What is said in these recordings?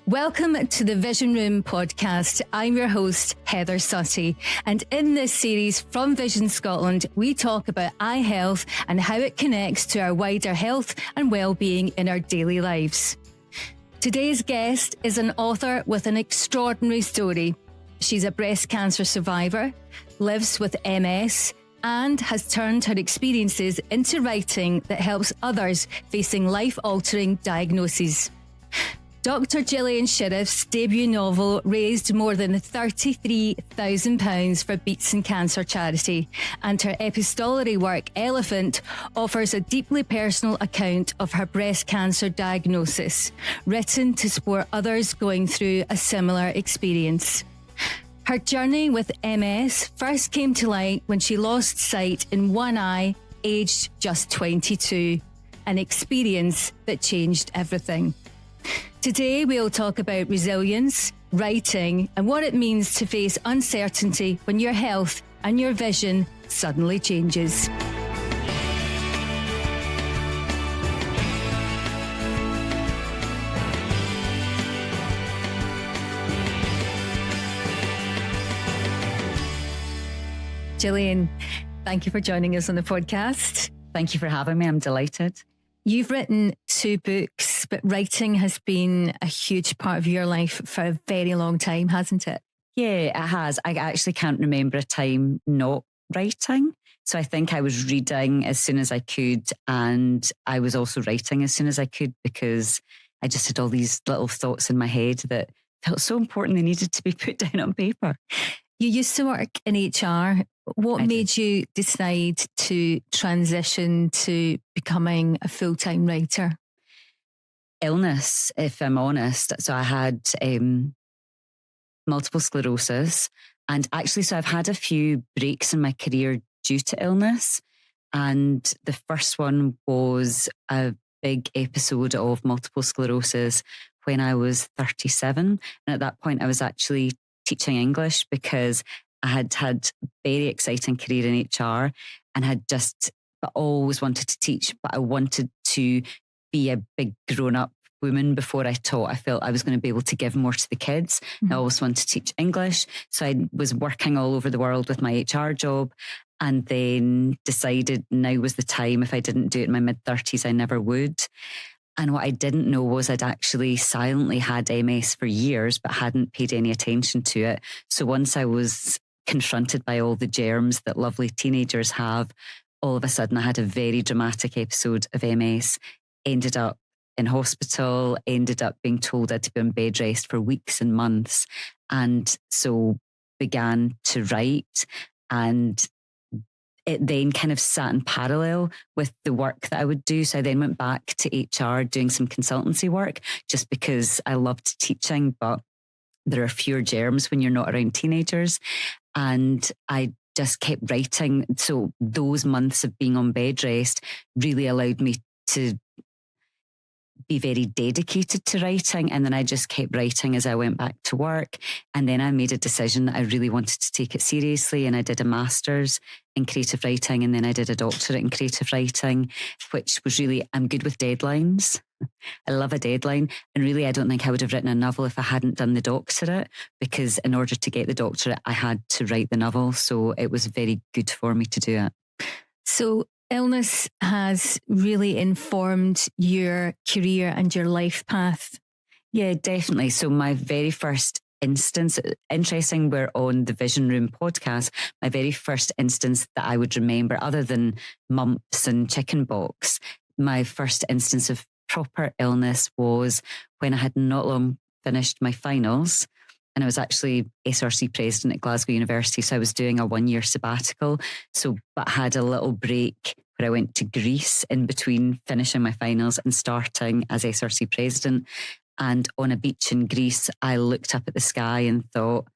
Welcome to the Vision Room podcast. I'm your host, Heather Sutty. And in this series from Vision Scotland, we talk about eye health and how it connects to our wider health and well-being in our daily lives. Today's guest is an author with an extraordinary story. She's a breast cancer survivor, lives with MS, and has turned her experiences into writing that helps others facing life-altering diagnoses. Dr Gillian Shirreffs' debut novel raised more than £33,000 for Beats and Cancer charity, and her epistolary work, Elephant, offers a deeply personal account of her breast cancer diagnosis, written to support others going through a similar experience. Her journey with MS first came to light when she lost sight in one eye, aged just 22, an experience that changed everything. Today, we'll talk about resilience, writing, and what it means to face uncertainty when your health and your vision suddenly changes. Gillian, thank you for joining us on the podcast. Thank you for having me. I'm delighted. You've written 2 books, but writing has been a huge part of your life for a very long time, hasn't it? Yeah, it has. I actually can't remember a time not writing. So I think I was reading as soon as I could, and I was also writing as soon as I could, because I just had all these little thoughts in my head that felt so important they needed to be put down on paper. You used to work in HR. What made you decide to transition to becoming a full-time writer? Illness, if I'm honest. So I had multiple sclerosis, and actually, so I've had a few breaks in my career due to illness. And the first one was a big episode of multiple sclerosis when I was 37. And at that point, I was actually teaching English because I had a very exciting career in HR and had always wanted to teach, but I wanted to be a big grown-up woman before I taught. I felt I was going to be able to give more to the kids. Mm-hmm. I always wanted to teach English. So I was working all over the world with my HR job, and then decided now was the time. If I didn't do it in my mid-30s, I never would. And what I didn't know was I'd actually silently had MS for years, but hadn't paid any attention to it. So once I was confronted by all the germs that lovely teenagers have, all of a sudden I had a very dramatic episode of MS, ended up in hospital, ended up being told I had to be on bed rest for weeks and months. And so began to write, and it then kind of sat in parallel with the work that I would do. So I then went back to HR doing some consultancy work just because I loved teaching, but there are fewer germs when you're not around teenagers. And I just kept writing. So those months of being on bed rest really allowed me to be very dedicated to writing. And then I just kept writing as I went back to work. And then I made a decision that I really wanted to take it seriously. And I did a master's in creative writing. And then I did a doctorate in creative writing, which was really, I'm good with deadlines. I love a deadline. And really, I don't think I would have written a novel if I hadn't done the doctorate, because in order to get the doctorate, I had to write the novel. So it was very good for me to do it. So illness has really informed your career and your life path. Yeah, definitely. So my very first instance, interesting, we're on the Vision Room podcast, my very first instance that I would remember, other than mumps and chicken pox, my first instance of proper illness was when I had not long finished my finals. And I was actually SRC president at Glasgow University. So I was doing a 1-year sabbatical. But had a little break where I went to Greece in between finishing my finals and starting as SRC president. And on a beach in Greece, I looked up at the sky and thought,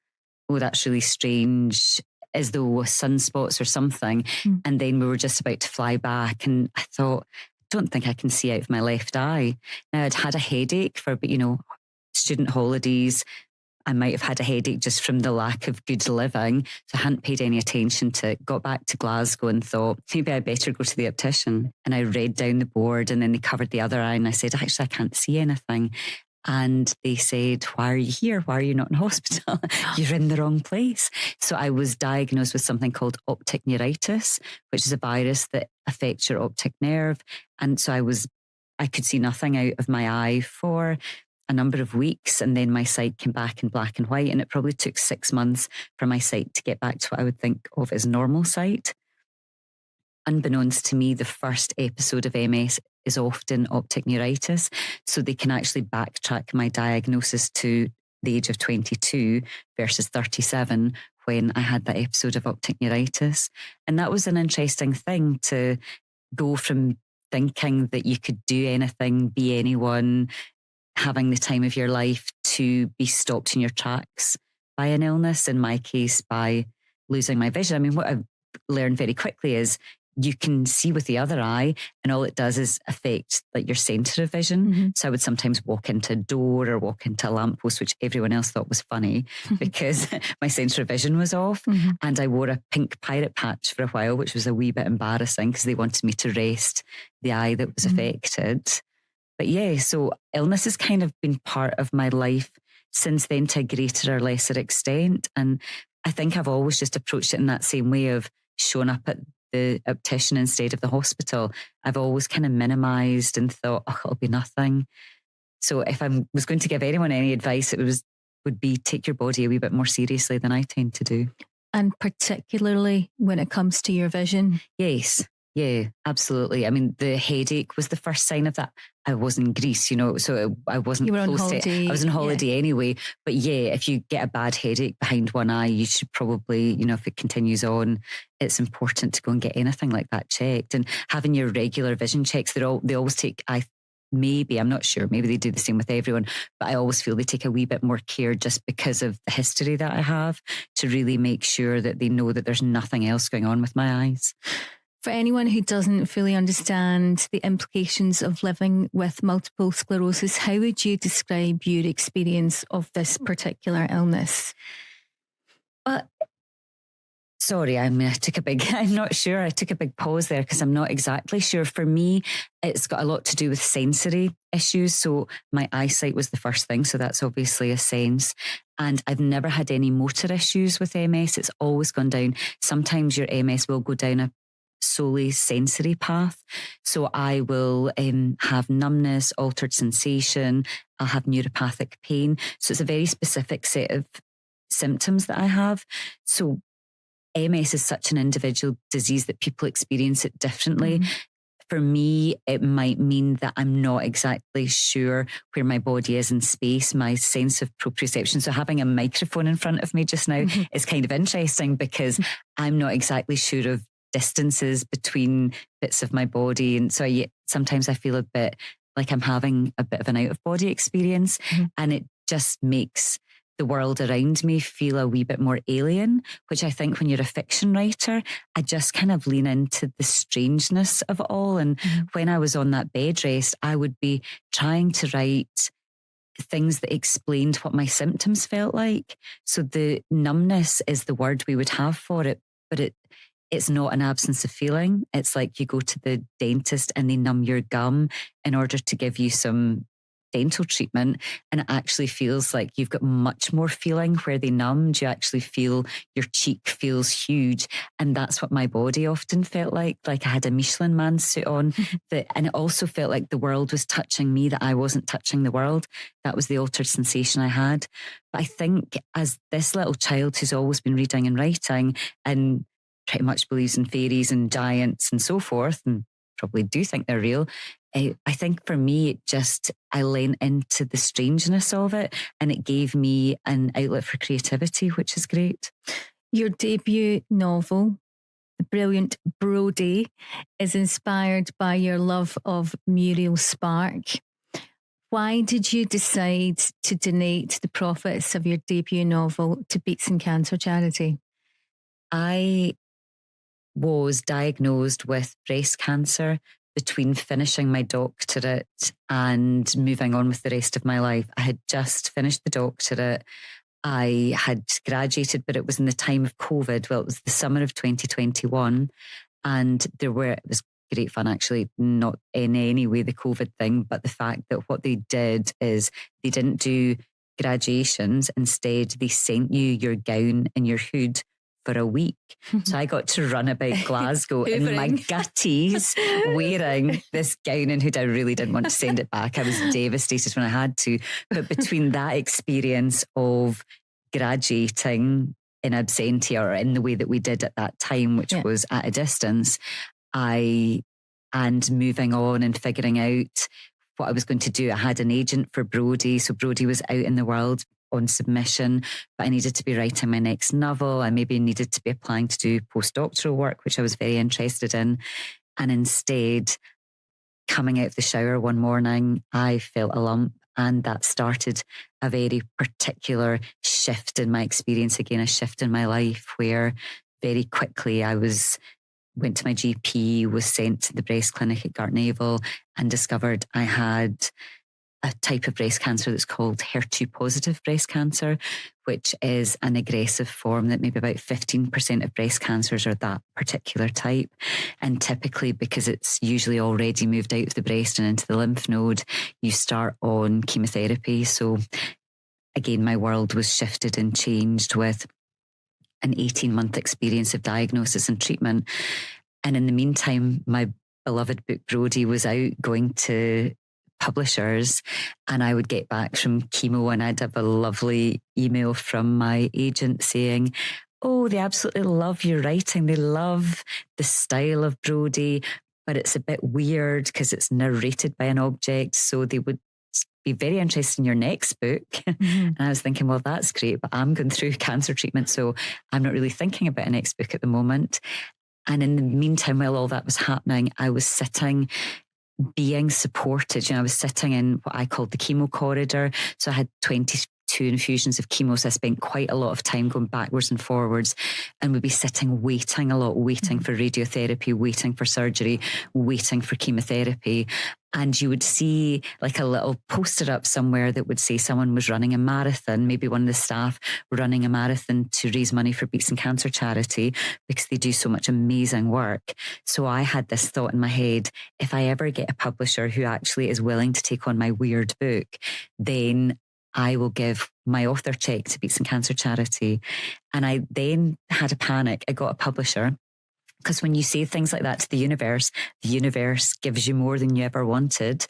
oh, that's really strange, as though with sunspots or something. Mm. And then we were just about to fly back. And I thought, I don't think I can see out of my left eye. Now, I'd had a headache for, student holidays. I might have had a headache just from the lack of good living. So I hadn't paid any attention to it. Got back to Glasgow and thought, maybe I better go to the optician. And I read down the board, and then they covered the other eye, and I said, actually, I can't see anything. And they said, why are you here? Why are you not in hospital? You're in the wrong place. So I was diagnosed with something called optic neuritis, which is a virus that affects your optic nerve. And so I could see nothing out of my eye for a number of weeks. And then my sight came back in black and white. And it probably took 6 months for my sight to get back to what I would think of as normal sight. Unbeknownst to me, the first episode of MS is often optic neuritis. So they can actually backtrack my diagnosis to the age of 22 versus 37 when I had that episode of optic neuritis. And that was an interesting thing, to go from thinking that you could do anything, be anyone, having the time of your life, to be stopped in your tracks by an illness, in my case, by losing my vision. I mean, what I've learned very quickly is you can see with the other eye, and all it does is affect like your centre of vision. Mm-hmm. So I would sometimes walk into a door or walk into a lamppost, which everyone else thought was funny because my centre of vision was off. Mm-hmm. And I wore a pink pirate patch for a while, which was a wee bit embarrassing because they wanted me to rest the eye that was affected. But yeah, so illness has kind of been part of my life since then, to a greater or lesser extent. And I think I've always just approached it in that same way of showing up at the optician instead of the hospital. I've always kind of minimised and thought, oh, it'll be nothing. So if I was going to give anyone any advice, it would be take your body a wee bit more seriously than I tend to do. And particularly when it comes to your vision? Yes. Yeah, absolutely. I mean, the headache was the first sign of that. I was in Greece, so I wasn't you were close on holiday, to. I was on holiday anyway. But yeah, if you get a bad headache behind one eye, you should probably, if it continues on, it's important to go and get anything like that checked. And having your regular vision checks, they always take. I'm not sure. Maybe they do the same with everyone, but I always feel they take a wee bit more care just because of the history that I have, to really make sure that they know that there's nothing else going on with my eyes. For anyone who doesn't fully understand the implications of living with multiple sclerosis, how would you describe your experience of this particular illness? Sorry, I'm not sure. I took a big pause there because I'm not exactly sure. For me, it's got a lot to do with sensory issues. So my eyesight was the first thing. So that's obviously a sense. And I've never had any motor issues with MS. It's always gone down. Sometimes your MS will go down a solely sensory path. So I will have numbness, altered sensation. I'll have neuropathic pain. So it's a very specific set of symptoms that I have. So MS is such an individual disease that people experience it differently. Mm-hmm. For me, it might mean that I'm not exactly sure where my body is in space, my sense of proprioception. So having a microphone in front of me just now is kind of interesting because I'm not exactly sure of distances between bits of my body. And so sometimes I feel a bit like I'm having a bit of an out-of-body experience. Mm-hmm. And it just makes the world around me feel a wee bit more alien, which I think when you're a fiction writer, I just kind of lean into the strangeness of it all. And when I was on that bed rest, I would be trying to write things that explained what my symptoms felt like. So the numbness is the word we would have for it, but it's not an absence of feeling. It's like you go to the dentist and they numb your gum in order to give you some dental treatment, and it actually feels like you've got much more feeling where they numbed. You actually feel your cheek feels huge, and that's what my body often felt like I had a Michelin Man suit on, and it also felt like the world was touching me, that I wasn't touching the world. That was the altered sensation I had. But I think as this little child who's always been reading and writing and pretty much believes in fairies and giants and so forth, and probably do think they're real, I think for me, I leaned into the strangeness of it, and it gave me an outlet for creativity, which is great. Your debut novel, The Brilliant Brodie, is inspired by your love of Muriel Spark. Why did you decide to donate the profits of your debut novel to Beatson Cancer Charity? I was diagnosed with breast cancer between finishing my doctorate and moving on with the rest of my life. I had just finished the doctorate. I had graduated, but it was in the time of COVID. Well, it was the summer of 2021. And it was great fun, actually, not in any way the COVID thing, but the fact that what they did is they didn't do graduations. Instead, they sent you your gown and your hood for a week. So I got to run about Glasgow in my gutties wearing this gown and hood. I really didn't want to send it back. I was devastated when I had to. But between that experience of graduating in absentia, or in the way that we did at that time, which was at a distance, and moving on and figuring out what I was going to do. I had an agent for Brodie. So Brodie was out in the world on submission, but I needed to be writing my next novel. I maybe needed to be applying to do postdoctoral work, which I was very interested in. And instead, coming out of the shower one morning, I felt a lump, and that started a very particular shift in my experience again, a shift in my life where very quickly I went to my GP, was sent to the breast clinic at Gartnavel, and discovered I had a type of breast cancer that's called HER2 positive breast cancer, which is an aggressive form that maybe about 15% of breast cancers are that particular type. And typically, because it's usually already moved out of the breast and into the lymph node, you start on chemotherapy. So again, my world was shifted and changed with an 18-month experience of diagnosis and treatment. And in the meantime, my beloved book Brodie was out going to publishers, and I would get back from chemo and I'd have a lovely email from my agent saying, oh, they absolutely love your writing. They love the style of Brodie, but it's a bit weird because it's narrated by an object. So they would be very interested in your next book. And I was thinking, well, that's great, but I'm going through cancer treatment, so I'm not really thinking about a next book at the moment. And in the meantime, while all that was happening, I was sitting being supported. I was sitting in what I called the chemo corridor. So I had 22 infusions of chemo. So I spent quite a lot of time going backwards and forwards, and would be sitting, waiting a lot, waiting for radiotherapy, waiting for surgery, waiting for chemotherapy. And you would see like a little poster up somewhere that would say someone was running a marathon, maybe one of the staff were running a marathon to raise money for Beats and Cancer Charity, because they do so much amazing work. So I had this thought in my head, if I ever get a publisher who actually is willing to take on my weird book, then I will give my author check to Beats and Cancer Charity. And I then had a panic. I got a publisher. Because when you say things like that to the universe gives you more than you ever wanted.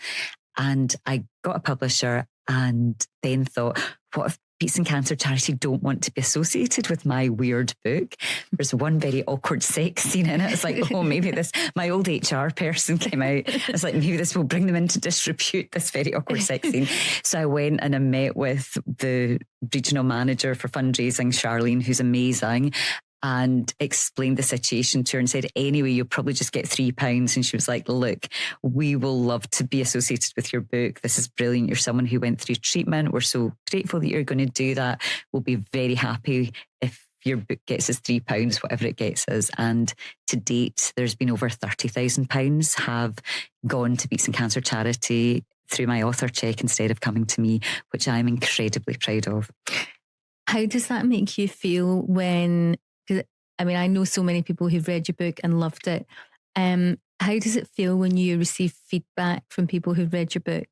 And I got a publisher and then thought, what if Beats and Cancer Charity don't want to be associated with my weird book? There's one very awkward sex scene in it. It's like, oh, maybe this, my old HR person came out. It's like, maybe this will bring them in to distribute this very awkward sex scene. So I went and I met with the regional manager for fundraising, Charlene, who's amazing, and explained the situation to her and said, anyway, you'll probably just get £3. And she was like, look, we will love to be associated with your book. This is brilliant. You're someone who went through treatment. We're so grateful that you're going to do that. We'll be very happy if your book gets us £3, whatever it gets us. And to date, there's been over £30,000 have gone to Beats and Cancer Charity through my author check instead of coming to me, which I'm incredibly proud of. How does that make you feel when... I mean, I know so many people who've read your book and loved it. How does it feel when you receive feedback from people who've read your book?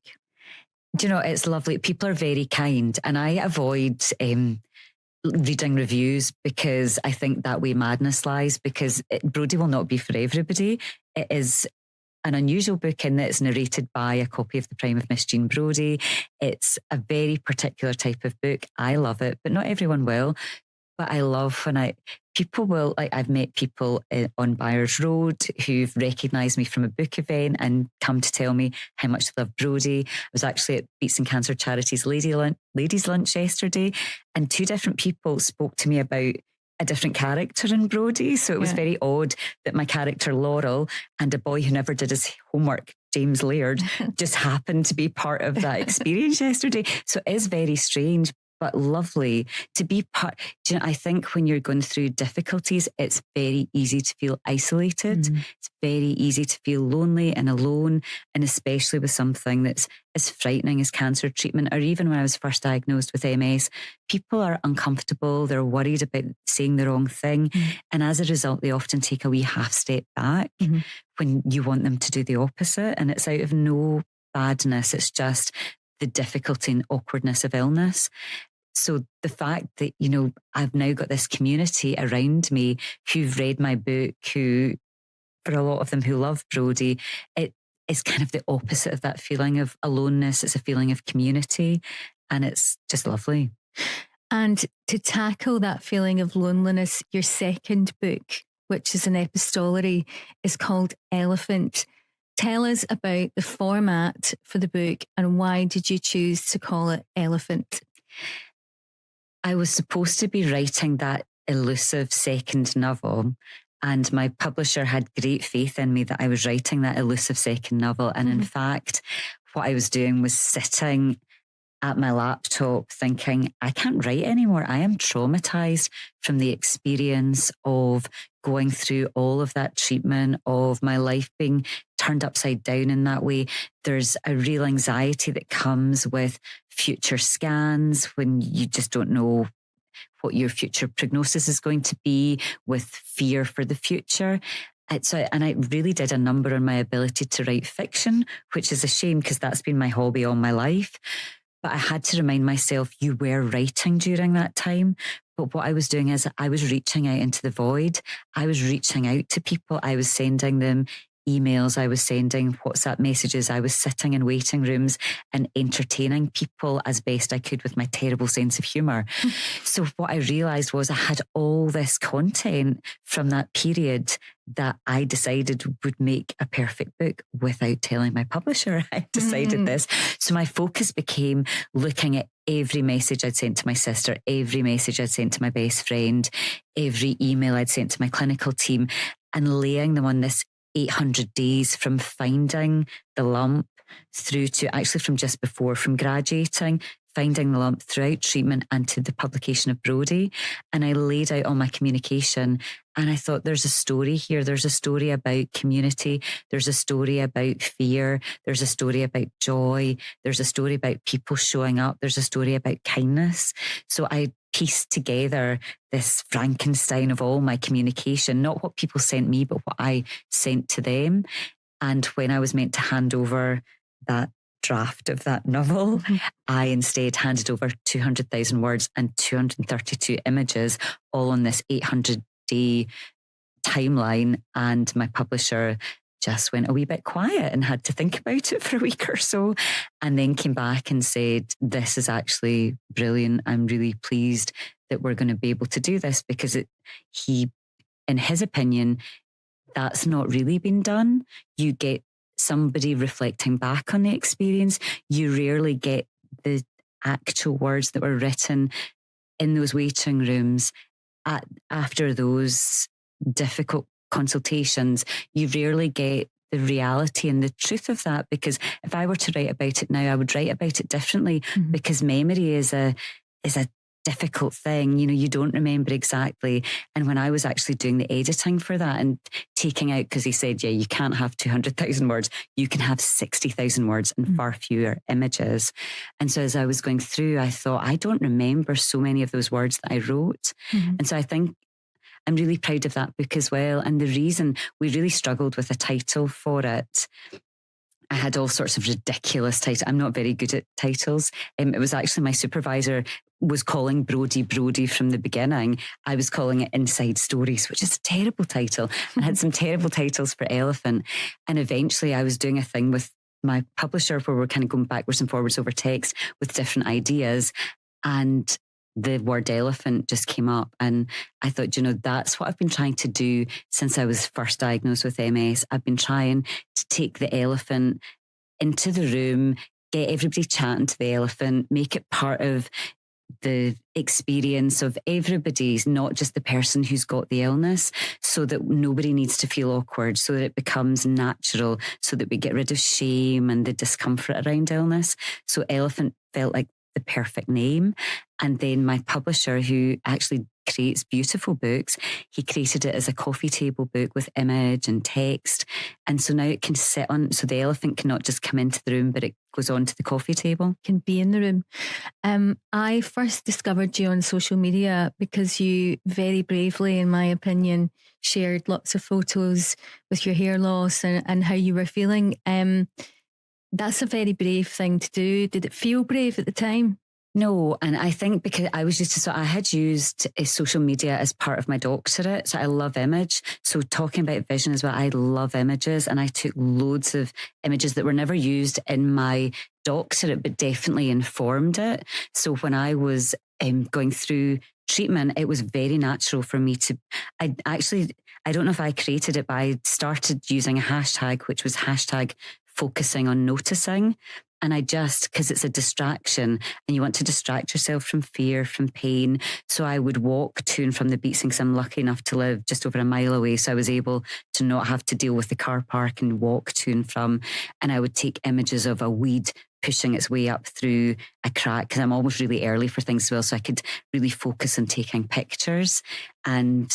Do you know, it's lovely. People are very kind, and I avoid reading reviews because I think that way madness lies, because Brodie will not be for everybody. It is an unusual book in that it's narrated by a copy of The Prime of Miss Jean Brodie. It's a very particular type of book. I love it, but not everyone will. But I love when people will, like I've met people on Byers Road who've recognised me from a book event and come to tell me how much they love Brodie. I was actually at Beats and Cancer Charity's ladies' lunch yesterday, and 2 different people spoke to me about a different character in Brodie. So it was very odd that my character Laurel and a boy who never did his homework, James Laird, just happened to be part of that experience yesterday. So it is very strange. but lovely to be part. Do you know, I think when you're going through difficulties, it's very easy to feel isolated. It's very easy to feel lonely and alone. And especially with something that's as frightening as cancer treatment, or even when I was first diagnosed with MS, people are uncomfortable. They're worried about saying the wrong thing. And as a result, they often take a wee half step back when you want them to do the opposite. And it's out of no badness. It's just the difficulty and awkwardness of illness. So the fact that, you know, I've now got this community around me who've read my book, who, for a lot of them who love Brodie, it is kind of the opposite of that feeling of aloneness. It's a feeling of community, and it's just lovely. And to tackle that feeling of loneliness, your second book, which is an epistolary, is called Elephant. Tell us about the format for the book and why did you choose to call it Elephant? I was supposed to be writing that elusive second novel, and my publisher had great faith in me that I was writing that elusive second novel. And in fact, what I was doing was sitting at my laptop thinking, I can't write anymore. I am traumatized from the experience of going through all of that treatment, of my life being turned upside down in that way. There's a real anxiety that comes with future scans when you just don't know what your future prognosis is going to be, with fear for the future. And I really did a number on my ability to write fiction, which is a shame because that's been my hobby all my life. But I had to remind myself, you were writing during that time. But what I was doing is I was reaching out into the void. I was reaching out to people. I was sending them emails. I was sending WhatsApp messages. I was sitting in waiting rooms and entertaining people as best I could with my terrible sense of humour. So what I realised was I had all this content from that period that I decided would make a perfect book without telling my publisher I decided this. So my focus became looking at every message I'd sent to my sister, every message I'd sent to my best friend, every email I'd sent to my clinical team, and laying them on this 800 days from finding the lump through to actually from just before, from graduating, finding the lump throughout treatment and to the publication of Brodie. And I laid out all my communication and I thought, there's a story here. There's a story about community. There's a story about fear. There's a story about joy. There's a story about people showing up. There's a story about kindness. So I pieced together this Frankenstein of all my communication, not what people sent me, but what I sent to them. And when I was meant to hand over that draft of that novel, I instead handed over 200,000 words and 232 images, all on this 800-day timeline. And my publisher just went a wee bit quiet and had to think about it for a week or so, and then came back and said, this is actually brilliant. I'm really pleased that we're going to be able to do this, because in his opinion, that's not really been done. You get somebody reflecting back on the experience. You rarely get the actual words that were written in those waiting rooms after those difficult consultations. You rarely get the reality and the truth of that, because if I were to write about it now, I would write about it differently, because memory is a difficult thing. You know, you don't remember exactly. And when I was actually doing the editing for that and taking out, because he said, yeah, you can't have 200,000 words, you can have 60,000 words and far fewer images. And so as I was going through, I thought, I don't remember so many of those words that I wrote. And so I think I'm really proud of that book as well. And the reason we really struggled with a title for it, I had all sorts of ridiculous titles. I'm not very good at titles. It was actually my supervisor was calling Brodie from the beginning. I was calling it Inside Stories, which is a terrible title. I had some terrible titles for Elephant. And eventually I was doing a thing with my publisher where we're kind of going backwards and forwards over text with different ideas. And the word elephant just came up. And I thought, you know, that's what I've been trying to do since I was first diagnosed with MS. I've been trying to take the elephant into the room, get everybody chatting to the elephant, make it part of the experience of everybody's, not just the person who's got the illness, so that nobody needs to feel awkward, so that it becomes natural, so that we get rid of shame and the discomfort around illness. So elephant felt like the perfect name. And then my publisher, who actually creates beautiful books, he created it as a coffee table book with image and text. And so now it can sit on, so the elephant cannot just come into the room, but it goes onto the coffee table. Can be in the room. I first discovered you on social media because you very bravely, in my opinion, shared lots of photos with your hair loss and how you were feeling. That's a very brave thing to do. Did it feel brave at the time? No, and I think because I had used social media as part of my doctorate, so I love image. So talking about vision as well, I love images, and I took loads of images that were never used in my doctorate, but definitely informed it. So when I was going through treatment, it was very natural for me to, I don't know if I created it, but I started using a hashtag, which was hashtag focusing on noticing. And because it's a distraction and you want to distract yourself from fear, from pain. So I would walk to and from the beach because I'm lucky enough to live just over a mile away. So I was able to not have to deal with the car park and walk to and from. And I would take images of a weed pushing its way up through a crack because I'm always really early for things as well. So I could really focus on taking pictures. And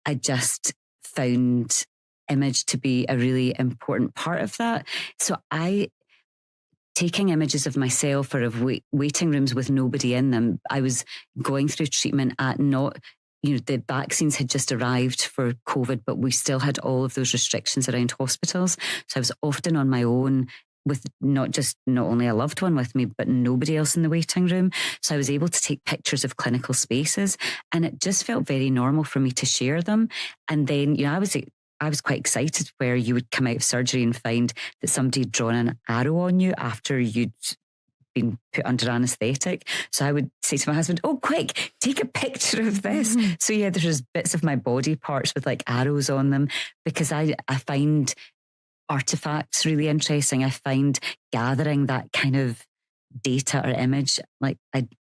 I just found image to be a really important part of that. So taking images of myself or of waiting rooms with nobody in them. I was going through treatment the vaccines had just arrived for COVID, but we still had all of those restrictions around hospitals. So I was often on my own with not only a loved one with me, but nobody else in the waiting room. So I was able to take pictures of clinical spaces, and it just felt very normal for me to share them. And then, I was quite excited where you would come out of surgery and find that somebody had drawn an arrow on you after you'd been put under anaesthetic. So I would say to my husband, oh, quick, take a picture of this. Mm-hmm. So yeah, there's bits of my body parts with like arrows on them because I find artifacts really interesting. I find gathering that kind of data or image,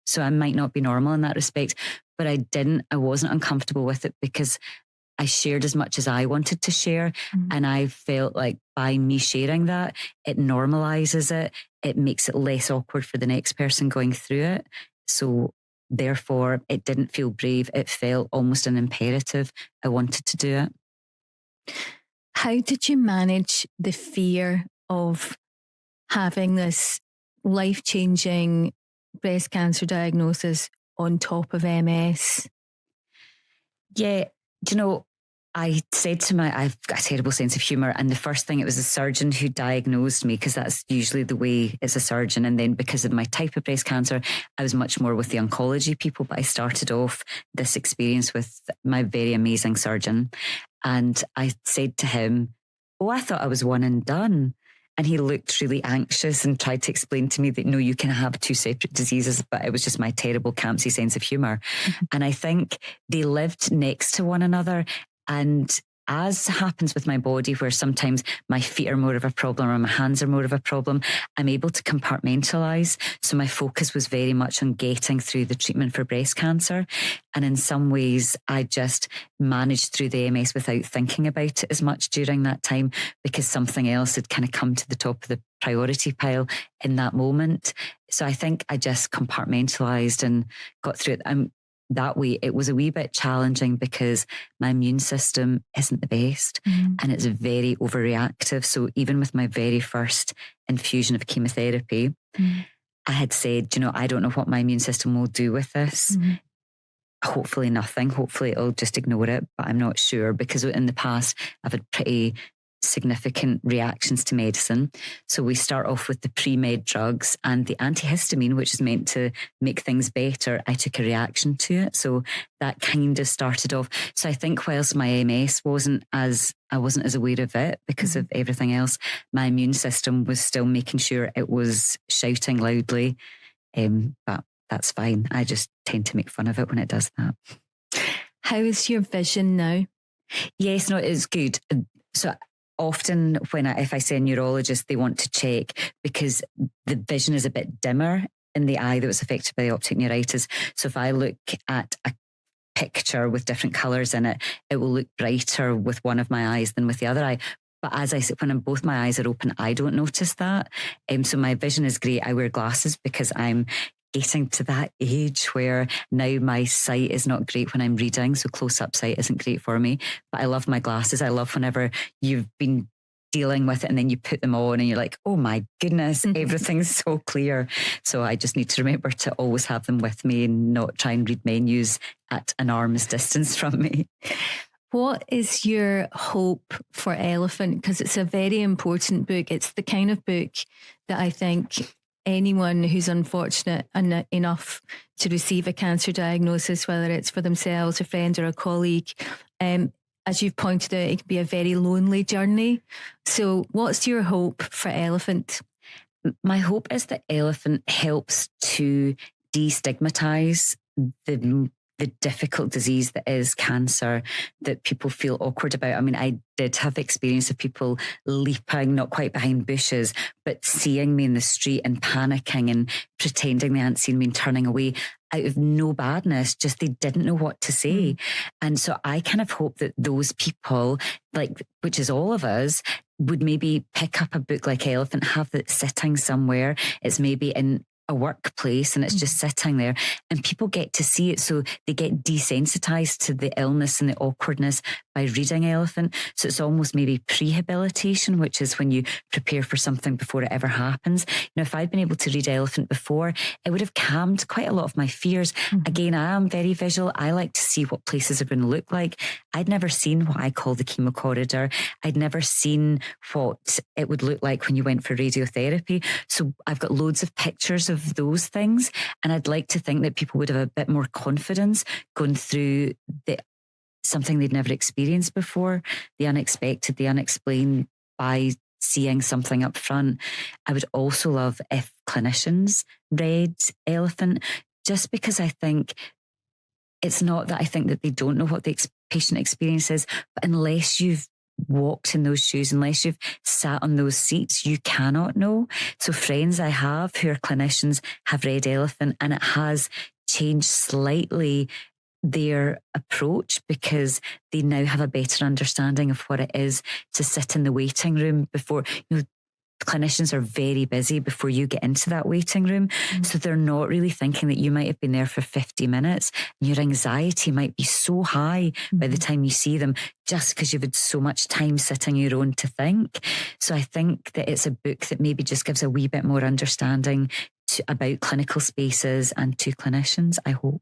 so I might not be normal in that respect, but I wasn't uncomfortable with it because I shared as much as I wanted to share. Mm-hmm. And I felt like by me sharing that, it normalizes it. It makes it less awkward for the next person going through it. So therefore, it didn't feel brave. It felt almost an imperative. I wanted to do it. How did you manage the fear of having this life-changing breast cancer diagnosis on top of MS? Yeah, I said I've got a terrible sense of humour. And the first thing, it was a surgeon who diagnosed me because that's usually the way it's a surgeon. And then because of my type of breast cancer, I was much more with the oncology people. But I started off this experience with my very amazing surgeon. And I said to him, oh, I thought I was one and done. And he looked really anxious and tried to explain to me that, no, you can have two separate diseases, but it was just my terrible campsy sense of humour. Mm-hmm. And I think they lived next to one another. And as happens with my body, where sometimes my feet are more of a problem or my hands are more of a problem, I'm able to compartmentalise. So my focus was very much on getting through the treatment for breast cancer. And in some ways, I just managed through the MS without thinking about it as much during that time because something else had kind of come to the top of the priority pile in that moment. So I think I just compartmentalised and got through it. That way, it was a wee bit challenging because my immune system isn't the best and it's very overreactive. So even with my very first infusion of chemotherapy, I had said, I don't know what my immune system will do with this. Hopefully nothing. Hopefully it'll just ignore it, but I'm not sure because in the past I've had pretty significant reactions to medicine. So we start off with the pre-med drugs and the antihistamine, which is meant to make things better. I took a reaction to it. So that kind of started off. So I think whilst my MS I wasn't as aware of it because of everything else, my immune system was still making sure it was shouting loudly. But that's fine. I just tend to make fun of it when it does that. How is your vision now? Yes, no, it's good. So often if I see a neurologist, they want to check because the vision is a bit dimmer in the eye that was affected by the optic neuritis. So if I look at a picture with different colours in it, it will look brighter with one of my eyes than with the other eye. But as I said, when both my eyes are open, I don't notice that. So my vision is great. I wear glasses because I'm getting to that age where now my sight is not great when I'm reading. So close-up sight isn't great for me. But I love my glasses. I love whenever you've been dealing with it and then you put them on and you're like, oh my goodness, everything's so clear. So I just need to remember to always have them with me and not try and read menus at an arm's distance from me. What is your hope for Elephant? Because it's a very important book. It's the kind of book that I think anyone who's unfortunate enough to receive a cancer diagnosis, whether it's for themselves, a friend or a colleague, as you've pointed out, it can be a very lonely journey. So what's your hope for Elephant? My hope is that Elephant helps to destigmatize the difficult disease that is cancer, that people feel awkward about. I mean, I did have experience of people leaping, not quite behind bushes, but seeing me in the street and panicking and pretending they hadn't seen me and turning away out of no badness, just they didn't know what to say. And so I kind of hope that those people, like, which is all of us, would maybe pick up a book like Elephant, have it sitting somewhere. It's maybe in a workplace and it's just sitting there and people get to see it, so they get desensitized to the illness and the awkwardness by reading Elephant. So it's almost maybe prehabilitation, which is when you prepare for something before it ever happens. You know, if I'd been able to read Elephant before, it would have calmed quite a lot of my fears. Again, I am very visual. I like to see what places are going to look like. I'd never seen what I call the chemo corridor. I'd never seen what it would look like when you went for radiotherapy. So I've got loads of pictures of those things. And I'd like to think that people would have a bit more confidence going through something they'd never experienced before, the unexpected, the unexplained, by seeing something up front. I would also love if clinicians read Elephant, just because I think it's not that I think that they don't know what the patient experience is, but unless you've walked in those shoes, unless you've sat on those seats, you cannot know. So friends I have who are clinicians have read Elephant, and it has changed slightly their approach because they now have a better understanding of what it is to sit in the waiting room before, you know, clinicians are very busy before you get into that waiting room. So they're not really thinking that you might have been there for 50 minutes and your anxiety might be so high by the time you see them, just because you've had so much time sitting your own to think. So I think that it's a book that maybe just gives a wee bit more understanding about clinical spaces and to clinicians, I hope.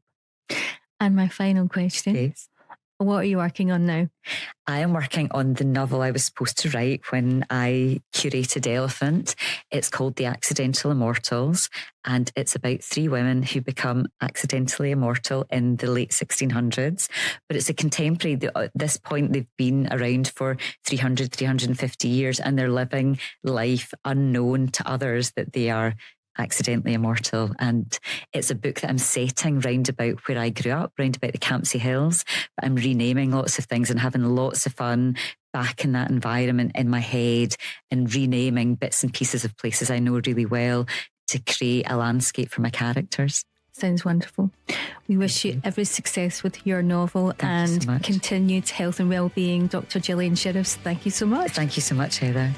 And my final question. Yes. What are you working on now? I am working on the novel I was supposed to write when I curated Elephant. It's called The Accidental Immortals, and it's about 3 women who become accidentally immortal in the late 1600s. But it's a contemporary. At this point, they've been around for 300, 350 years, and they're living life unknown to others that they are accidentally immortal. And it's a book that I'm setting round about where I grew up, round about the Campsie Hills, but I'm renaming lots of things and having lots of fun back in that environment in my head and renaming bits and pieces of places I know really well to create a landscape for my characters. Sounds wonderful. We wish you every success with your novel and continued health and well-being. Dr Gillian Shirreffs, thank you so much. Thank you so much, Heather.